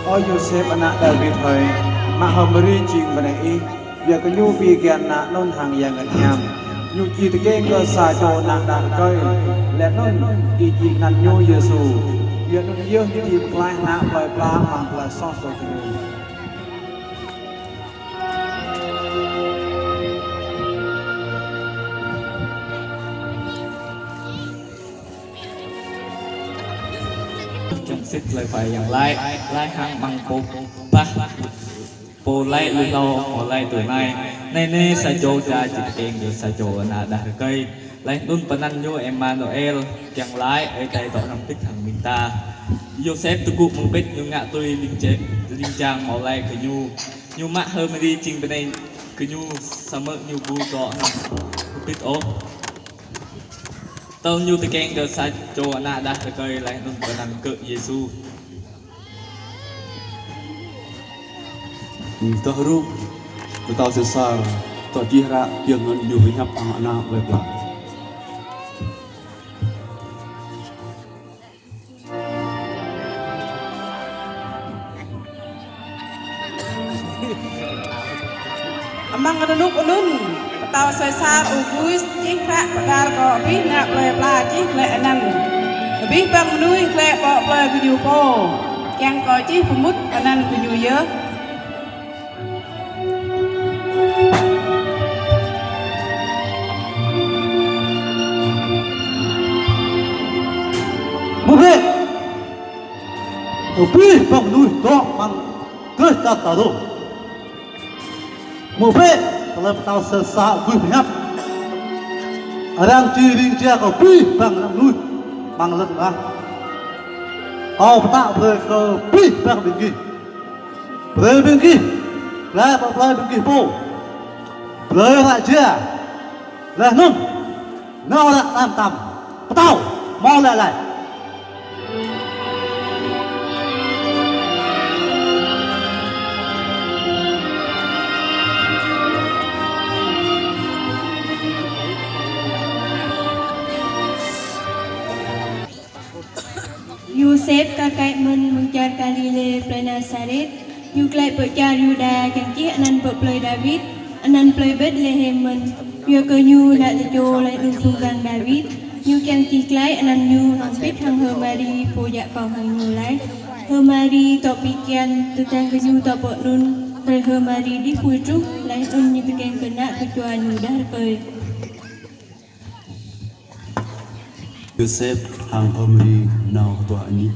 Ôi Joseph anak David hơi mà hầm ri chinh bên này việc cái nhu vi gian nạ nôn hàng yang ngân nhang nhu chi tự kê ngơ xa cho nạ đàn cây lẽ nôn kỳ chi năn nhu Giêsu việc nôn yêu như chi plai nạ plai pla mang plai son so cho nhu chẳng xích lời phảiอย่างlai hàng bằng bố ba bố lai lưu lâu bố lai tuổi này nay nay sa chô cha chỉ tiền được sa chô nà đã cây lai đun panan nhu Emmanuel chẳng lai ở đây tọa nằm tích thằng mình ta Joseph tu cụ mong biết nhu ngạ tôi linh trang màu lai cái nhu mạ hơn mà đi trình bên này cái nhu sa mơ nhu bu tọa nằm biết ố tao nhu tự keng được sa chô nà đã cây lai đun panan cự Giêsu Tahu, kita sesar, tak kira jangan diuhap anak lepas. Amang ada nuk ulun, tahu sesar ugus, jihrak pegar kok, bih nak lepas jih leanan, bih bang menui lepas play video po, yang kau jih pemut anan video ye. Mungkin, tapi bang nuh tak mang kerja tahu. Mungkin kalau tahu sesar uihap, orang ciri dia kau pi bang nuh mang lek ah. Kau tak boleh kau pi bang begini, boleh begini, lah boleh begini po, boleh raja, lah nun, nau lah tam, tahu, mau lại. Joseph kakak mengejar Galilea play Nazaret, Yuklai pejar Yuda yang cih anan play David, anan play Bethlehem men, Yu kenyu nak lejo lai nunggang David, Yu yang cih klai anan Yu hampit hang Hermari pojak kau hang Yu lai, Hermari tok pikian tutang kenyu tok pok nun, Ter Hermari di pujuk lai nun Yu pikian kena kecuali Yu dah pergi. Joseph hang Omri nau tua ni.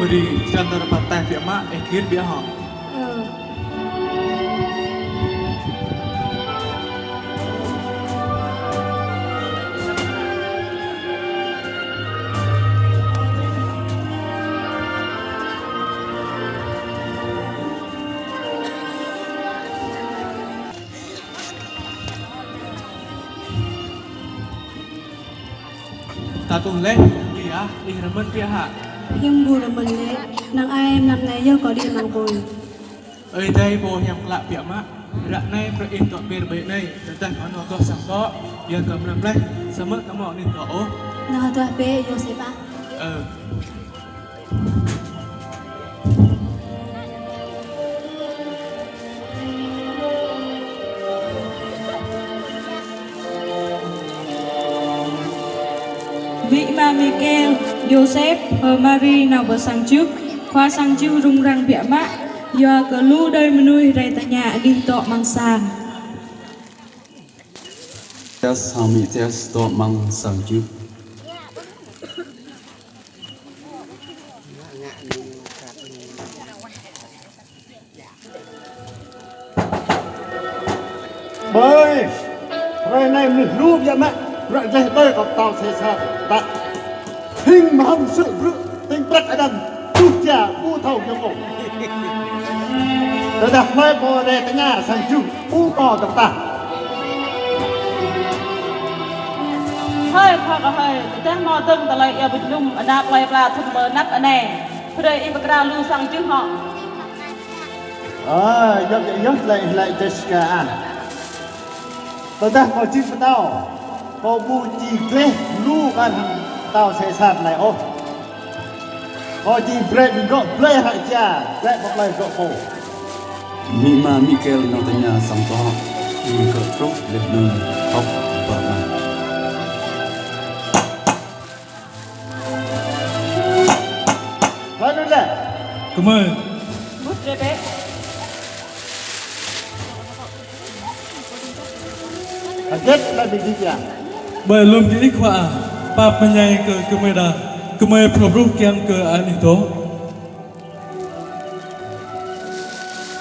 Beri jantar patah biar mak, kir biar hak. Tatung leh, dia, ihraman biar hak. Nhưng bù là mình lệ, nàng ai em năm nay giờ có đi mang bồi. Ở đây bố yang kelak biar mak, rak nay berin tok bir baik nay, tentang mana tok sangko, dia kam nam leh, sama kamu ni tok oh. Nàng tuh be Joseph ah. Vị Ma Michael, Joseph, Mary nào vừa sang trước, khoa sang chiu rung răng bịa mạ, giờ cờ lu đời mà nuôi rầy tại nhà đi tọ mang sàn. Tes hami tes tua mang sang ju. Bơi, rồi này mình rúp vậy mẹ, rồi đây tôi có tàu xe xa, tại hình mà hầm sự rự, tình mình bật ở đằng chụp trả u thầu cho ngủ rồi đặt máy bò để tới nhà sang chụp u to tập ta hơi hoặc là hơi chắc mò từng tại lại ở bên nhung ở đạp lại là thùng bờ nắp ở nè bây giờ em bắt lưu sang chứ họ nhớ lại Jessica à tôi đã có chim tao có bu chi kê luกันtao sẽ sạt này ô có chi break mình gõ play hại cha break một lời gõ cổ Mima Mikel Notanya Sangto Ini Ketruk Lehnu Hok Bama nói luôn đây Cảm ơn. bút rê bé kết là bị gì à Belum diikwa pa penyai ke kemeda kemai probruh kian ke anito.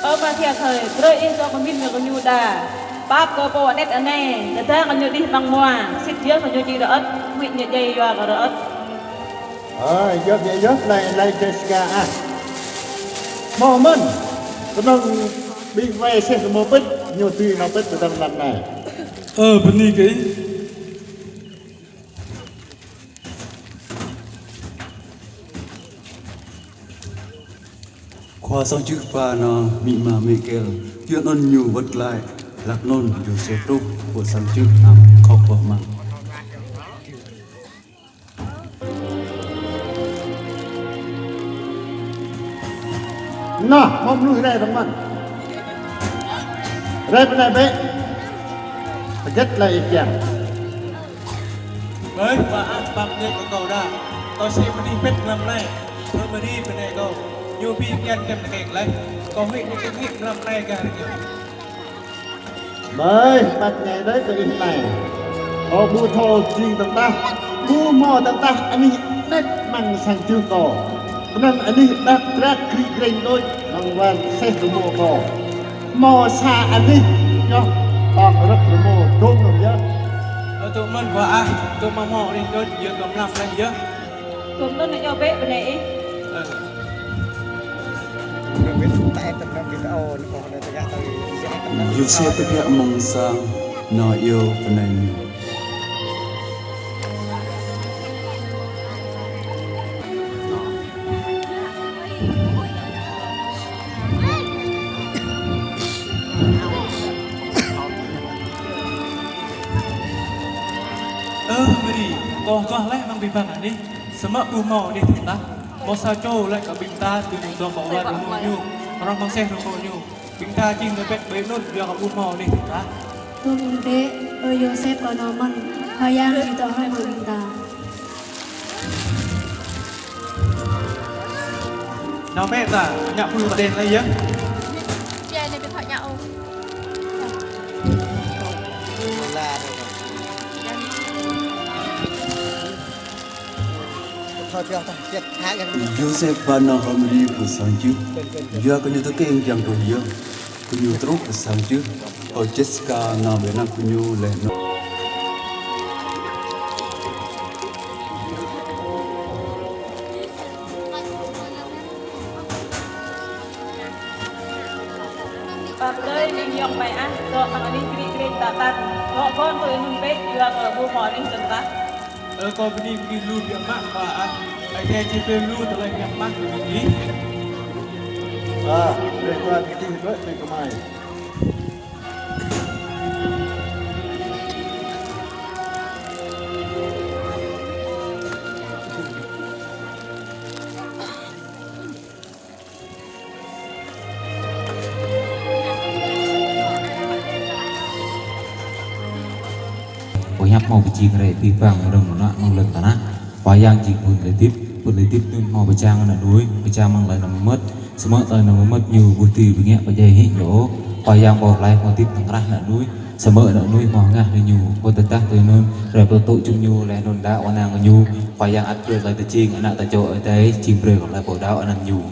ở mà thiệt thời rồi em cho con mình con nhu đà bác cô bố nét ở nè để thế con nhu đi bằng ngoà xích chiếc con nhu chi đỡ nguyện nhật dây và đỡ dốt lại Jessica à mò mình tôi đang bị vay xe một bít nhiều tuy nó bít từ lần này Benih ke? Khoa sang chữ pha nó Mima Mikel Chuyện non nhiều vật lại Lạc non dù sẽ trúc Của sang chữ ám khóc Bama nó mong nuôi đây teman đây bên này bé kết là ít chẳng Baik, Pak Bang dia ke kau dah. Kau si meni pet ngam lai. Kau meni pene kau. Nyu pi kian kem nekeng lai. Kau hik ni kem hik ngam lai ka ni. đấy mặt ngày đấy cái in này có bu thô chi tầng ta bu mò tầng ta anh ấy nét măng sang chưa cỏ nên anh ấy đặt ra kri kring đôi bằng vàng xe từ mò cỏ mò xa anh ấy nhá tao rất là mò đúng rồi nhá Tụi mình qua tụi mà mò đi đôi giờ cầm làm lên giờ. cùng tôi này cho bé bên này Yusef Pihak Mongsa No Yo Penanyu Meri, kau lah mang bibang ni. Semak bu mau di kita. Mau sajo lại cả bình ta từ những dòng bảo vật của nyu. Orang mang xe của nyu. Bình ta chinh tới bếp bếp nốt việc bu mau di kita. tôi muốn bé ơi Joseph có nó mình hơi giang chỉ tao hơi mười bình ta Nào mẹ ta nhạo vui vào đền đây nhé. Chị này điện thoại nhậu. Yusef Bana Hamri Của sang chữ Giờ có như thế kênh chẳng đồ giờ Có như trúc của sang chữ Ở Jessica nào bên nào có như lệ nó bác đây mình nhọc mày ăn rồi thằng đi kri kri tạ tạ họ con tôi nung bé vừa ở bu mò đi chân ta Kau beri pergi lu biar mak Pak. Ada cerita lu telah yang mak begini. để qua cái kinh đấy để có mày Banyak mau bicing reti bang orang mana nolak tanah, wayang jik pun letip tu mau bicang anak duit, bicang mang lain nama mat, semua lain nama mat new bukti begini apa jadi hit yo, wayang bawa lain mau tip tengah anak duit, semua anak duit mau ngah ni new, kau tetap tu nun, repotok cum new lain nun dah wanang new, wayang akhir lain tercing anak terjauh ada cing bre lain bawa dah anak new.